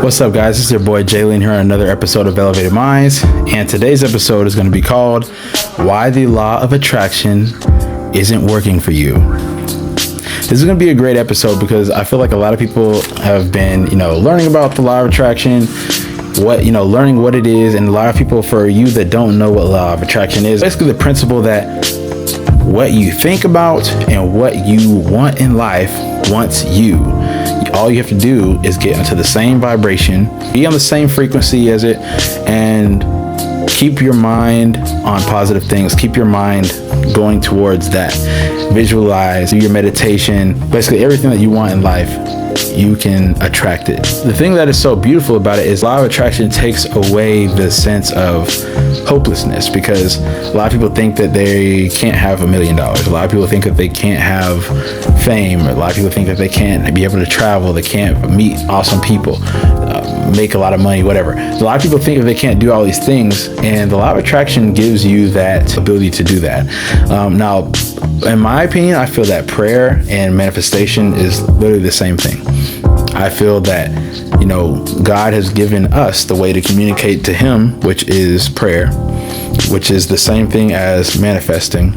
What's up, guys? This is your boy Jalen here on another episode of Elevated Minds, and today's episode is going to be called Why the Law of Attraction Isn't Working for You. This is going to be a great episode because I feel like a lot of people have been, learning about the law of attraction, learning what it is, and a lot of people, for you that don't know what law of attraction is, basically the principle that what you think about and what you want in life wants you. All you have to do is get into the same vibration, be on the same frequency as it, and keep your mind on positive things. Keep your mind going towards that. Visualize, do your meditation, basically everything that you want in life, you can attract it. The thing that is so beautiful about it is law of attraction takes away the sense of hopelessness, because a lot of people think that they can't have $1 million. A lot of people think that they can't have fame. A lot of people think that they can't be able to travel. They can't meet awesome people, make a lot of money, whatever. A lot of people think that they can't do all these things, and the law of attraction gives you that ability to do that. Now, in my opinion, I feel that prayer and manifestation is literally the same thing. I feel that, God has given us the way to communicate to Him, which is prayer, which is the same thing as manifesting.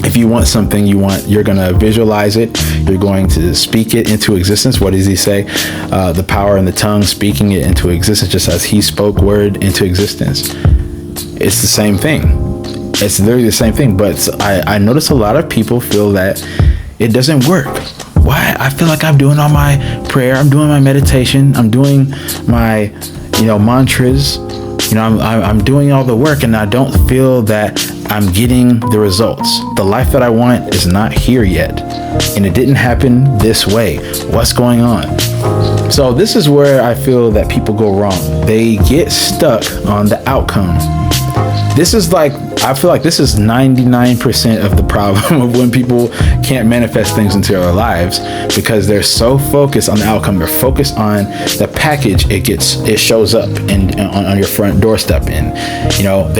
If you want something you're going to visualize it. You're going to speak it into existence. What does He say? The power in the tongue, speaking it into existence, just as He spoke word into existence. It's the same thing. It's literally the same thing. But I notice a lot of people feel that it doesn't work. Why? I feel like I'm doing all my prayer. I'm doing my meditation. I'm doing my, mantras. I'm doing all the work, and I don't feel that I'm getting the results. The life that I want is not here yet, and it didn't happen this way. What's going on? So this is where I feel that people go wrong. They get stuck on the outcome. I feel like this is 99% of the problem of when people can't manifest things into their lives, because they're so focused on the outcome. They're focused on the package it shows up on your front doorstep. And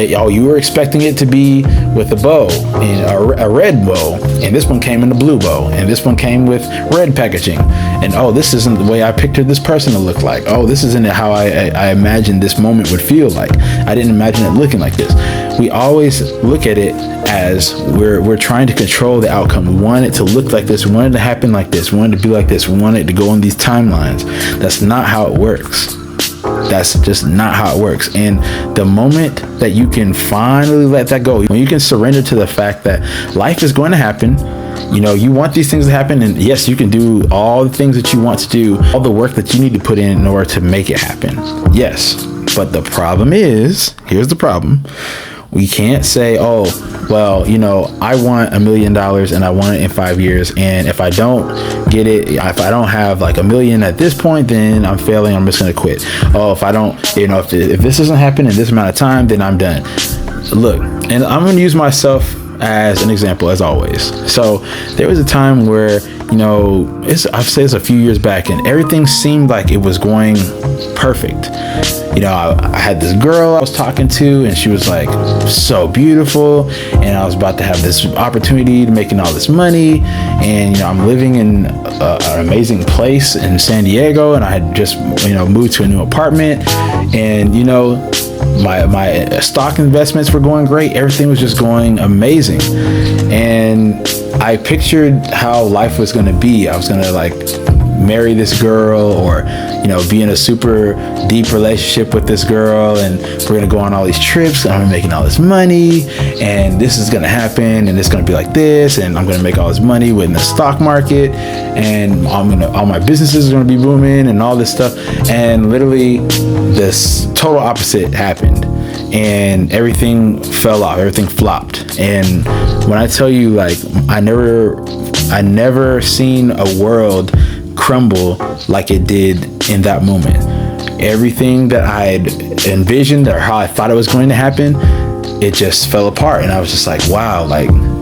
you were expecting it to be with a bow, and a red bow, and this one came in a blue bow, and this one came with red packaging, and this isn't the way I pictured this person to look like. This isn't how I imagined this moment would feel like. I didn't imagine it looking like this. We always look at it as we're trying to control the outcome. We want it to look like this. We want it to happen like this. We want it to be like this. We want it to go on these timelines. That's not how it works. That's just not how it works. And the moment that you can finally let that go, when you can surrender to the fact that life is going to happen, you want these things to happen, and yes, you can do all the things that you want to do, all the work that you need to put in order to make it happen. Yes, but the problem is, here's the problem. We can't say, I want $1 million and I want it in 5 years. And if I don't get it, if I don't have like $1 million at this point, then I'm failing. I'm just going to quit. If I don't, if this doesn't happen in this amount of time, then I'm done. Look, and I'm going to use myself as an example, as always. So there was a time where, I've said this a few years back, and everything seemed like it was going perfect. I had this girl I was talking to, and she was like so beautiful, and I was about to have this opportunity to making all this money, and I'm living in an amazing place in San Diego, and I had just moved to a new apartment, and my stock investments were going great. Everything was just going amazing, and I pictured how life was going to be. I was going to marry this girl, or be in a super deep relationship with this girl, and we're going to go on all these trips, and I'm making all this money, and this is going to happen, and it's going to be like this, and I'm going to make all this money within the stock market, and all my businesses are going to be booming and all this stuff. And literally this total opposite happened, and everything fell off, everything flopped. And when I tell you, I never seen a world crumble like it did in that moment. Everything that I had envisioned or how I thought it was going to happen, it just fell apart. And I was just like, wow,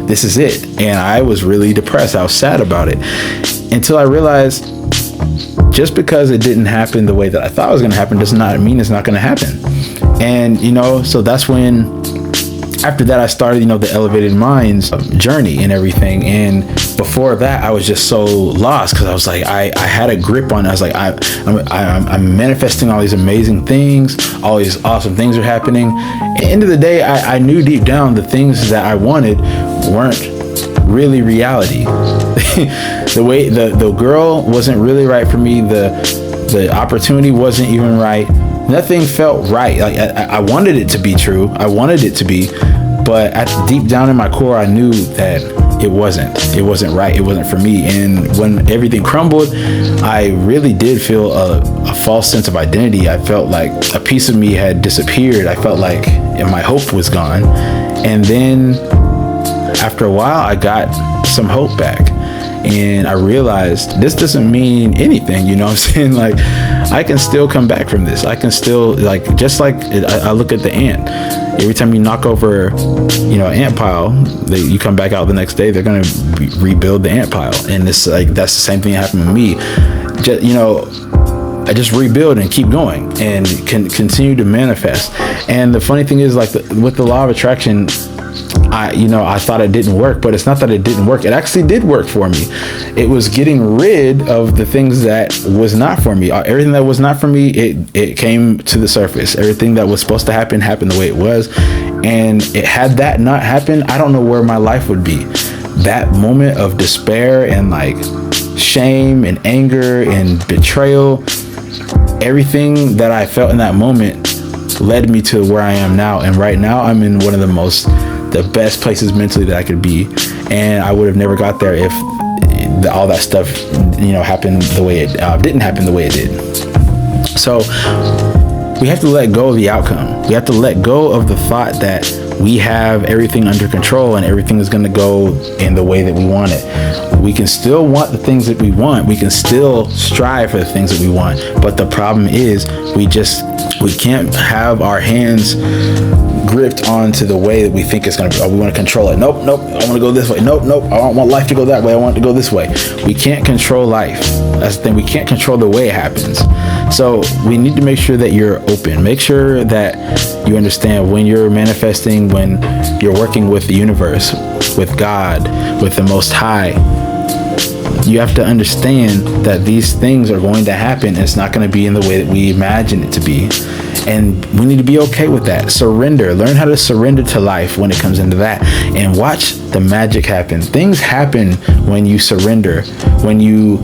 this is it. And I was really depressed. I was sad about it, until I realized just because it didn't happen the way that I thought it was going to happen does not mean it's not going to happen. And so that's when after that, I started, the Elevated Minds journey and everything. And before that, I was just so lost because I was like, I had a grip on it. I was like, I'm manifesting all these amazing things. All these awesome things are happening. At the end of the day, I knew deep down the things that I wanted weren't really reality. The way the girl wasn't really right for me. The opportunity wasn't even right. Nothing felt right. Like I wanted it to be true. I wanted it to be, but deep down in my core, I knew that it wasn't right. It wasn't for me. And when everything crumbled, I really did feel a false sense of identity. I felt like a piece of me had disappeared. I felt like my hope was gone. And then after a while, I got some hope back. And I realized this doesn't mean anything, what I'm saying? Like, I can still come back from this. I can still, just like I look at the ant. Every time you knock over, an ant pile, you come back out the next day, they're going to rebuild the ant pile. And that's the same thing that happened with me. I just rebuild and keep going and can continue to manifest. And the funny thing is, with the law of attraction, I thought it didn't work, but it's not that it didn't work. It actually did work for me. It was getting rid of the things that was not for me. Everything that was not for me, it came to the surface. Everything that was supposed to happen happened the way it was. And had that not happened, I don't know where my life would be. That moment of despair and shame and anger and betrayal, everything that I felt in that moment led me to where I am now. And right now I'm in one of the best places mentally that I could be. And I would have never got there if all that stuff, happened the way it didn't happen the way it did. So we have to let go of the outcome. We have to let go of the thought that we have everything under control and everything is going to go in the way that we want it. We can still want the things that we want. We can still strive for the things that we want. But the problem is we can't have our hands gripped onto the way that we think it's going to be. We want to control it. Nope. I want to go this way. Nope. I don't want life to go that way. I want it to go this way. We can't control life. That's the thing. We can't control the way it happens. So we need to make sure that you're open. Make sure that you understand when you're manifesting, when you're working with the universe, with God, with the Most High. You have to understand that these things are going to happen. It's not going to be in the way that we imagine it to be. And we need to be okay with that. Surrender. Learn how to surrender to life when it comes into that. And watch the magic happen. Things happen when you surrender. When you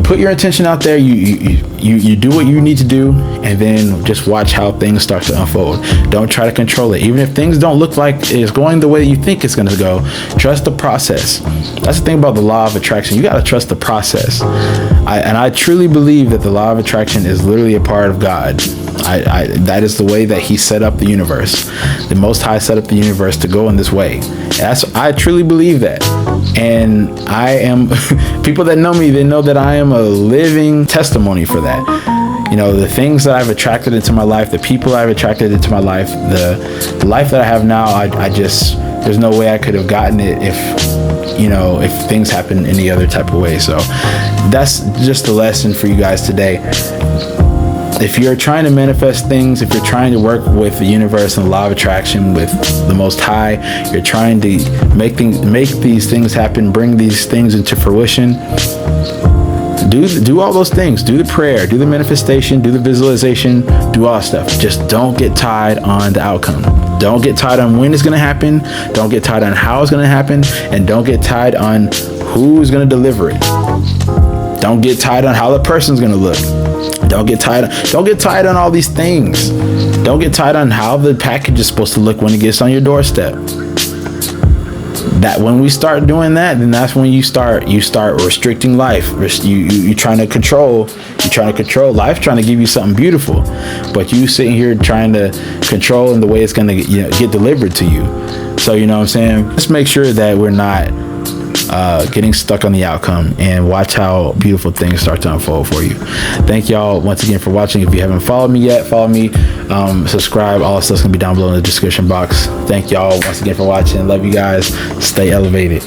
put your intention out there, you do what you need to do, and then just watch how things start to unfold. Don't try to control it. Even if things don't look like it's going the way you think it's going to go, trust the process. That's the thing about the law of attraction. You got to trust the process. I truly believe that the law of attraction is literally a part of God. That is the way that he set up the universe. The Most High set up the universe to go in this way. I truly believe that. And I am, people that know me, they know that I am a living testimony for that. The things that I've attracted into my life, the people I've attracted into my life, the life that I have now, there's no way I could have gotten it if things happen any other type of way. So that's just the lesson for you guys today. If you're trying to manifest things, if you're trying to work with the universe and the law of attraction with the Most High, you're trying to make these things happen, bring these things into fruition, do all those things. Do the prayer, do the manifestation, do the visualization, do all that stuff. Just don't get tied on the outcome. Don't get tied on when it's going to happen. Don't get tied on how it's going to happen. And don't get tied on who's going to deliver it. Don't get tied on how the person's going to look. Don't get tied on all these things. Don't get tied on how the package is supposed to look when it gets on your doorstep. That when we start doing that, then that's when you start restricting life. You're trying to control life, trying to give you something beautiful, but you sitting here trying to control in the way it's going to get delivered to you. So you know what I'm saying? Just make sure that we're not getting stuck on the outcome, and watch how beautiful things start to unfold for you. Thank y'all once again for watching. If you haven't followed me yet, follow me, subscribe. All the stuff's gonna be down below in the description box. Thank y'all once again for watching. Love you guys. Stay elevated.